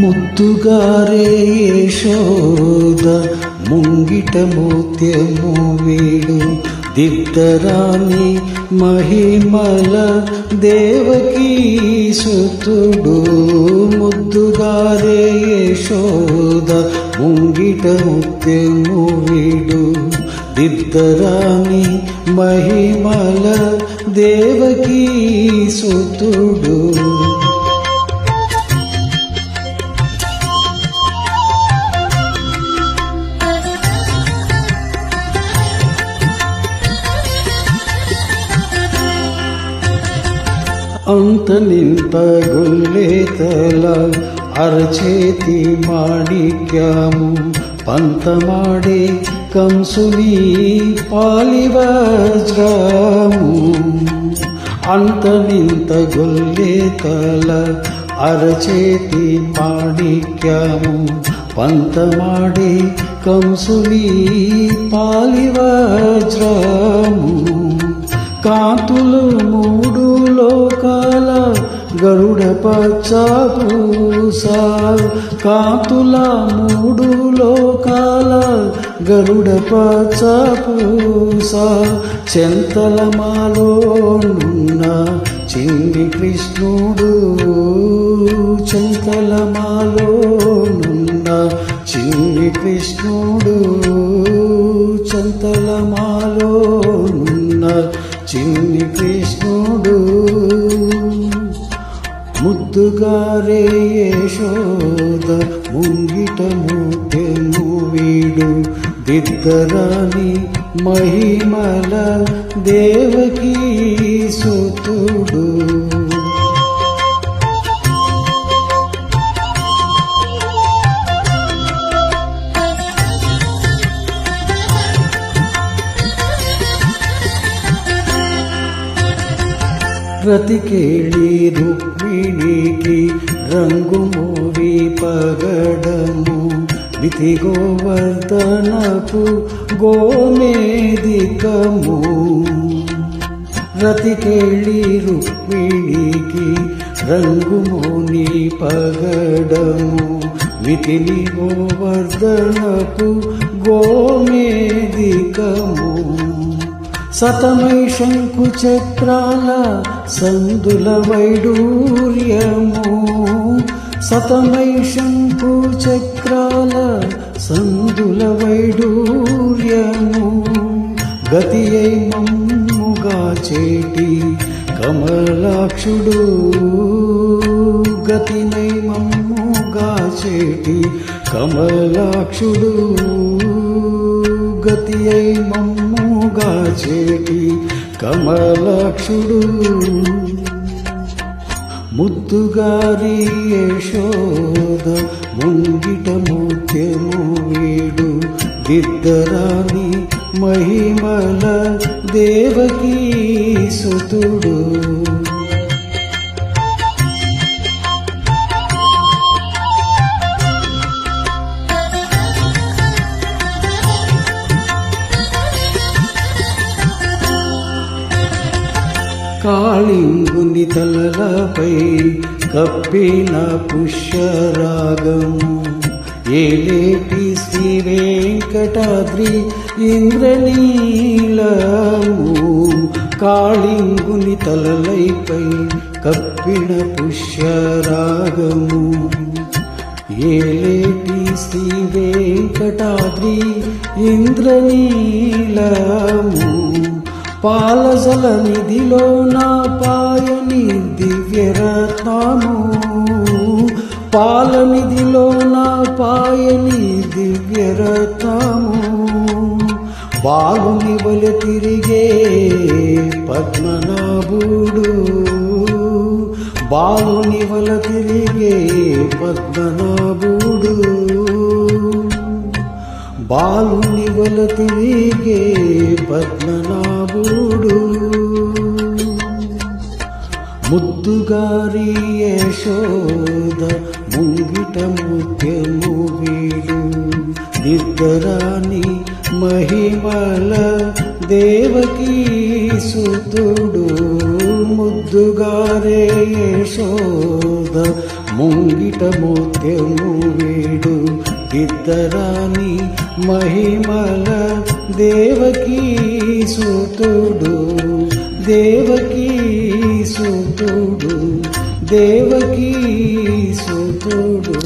ముద్దుగారే యశోద ముంగిట ముత్యము వీడు దిద్దరాని మహిమల దేవకీ సుతుడు. ముద్దుగారే యశోద ముంగిట ముత్యము వీడు దిద్దరాని మహిమల దేవకీ సుతుడు. అంత నింత గొల్లేతల అరచేతి మాణిక్యము పంతమాడే కంసుని పాలివజ్రము. అంత నింత గొల్లేతల అరచేతి మాణిక్యము పంతమాడే కంసుని పాలివజ్రము. కాంతులు మూడు లోకాల గరుడ పచ్చపూస. కాంతుల మూడు లోకాల గరుడ పచ్చపూస. చెంతల మాలోనున్న చిన్ని కృష్ణుడు. చెంతల మాలోనున్న చిన్ని కృష్ణుడు. చెంతల మాలోనున్న చిన్ని కృష్ణుడు. ముద్దుగారే యశోద ముంగిట ముత్యము వీడు దిద్దరాని మహిమల దేవకీ సుతుడు. రతికేళి రుక్మిణికి రంగు మూవి పగడము వితి గోవర్ధనపు గోమేదికము. రతికేళి రుక్మిణికి రంగు మోని పగడము వితిని గోవర్ధనపు గోమేదికము. సతమై శంకు చక్రాల సందుల వైడూర్యము. సతమై శంకు చక్రాల సందుల వైడూర్యము. గతి అయి మమ్ముగా చేటి కమలాక్షుడు. గతినై మమ్ముగా చేటి కమలాక్షుడు. గతి అయి మమ్ముగా చేటి కమలాక్షుడు. ముద్దుగారి యశోద ముంగిట ముత్యము వీడు దిద్దరాని మహిమల దేవకీ సుతుడు. కాళింగుని తలలపై కప్పిన పుష్యరాగము ఏలేటి శ్రీ వెంకటాద్రి ఇంద్రనీలము. కాళింగుని తలలపై కప్పిన పుష్యరాగము ఏలేటి శ్రీ వెంకటాద్రి ఇంద్రనీలము. పాలజల నిధిలో నా పాయని దివ్యరత్నము. పాలనిధిలో నా పాయని దివ్యరత్నము. బాలుని వలె తిరిగే పద్మనాభుడు. బాలుని వలె తిరిగే పద్మనాభుడు. బాలుని వల తిరిగే పద్మనాభుడు. ముద్దుగారి యశోద ముంగిట ముత్యము వీడు దిద్దరాని మహిమల దేవకీ సుతుడు. ముద్దుగారే యశోద ముంగిట ముత్యము వీడు ఇద్దరాని మహిమల దేవకీ సుతుడు దేవకీ సుతుడు దేవకీ సుతుడు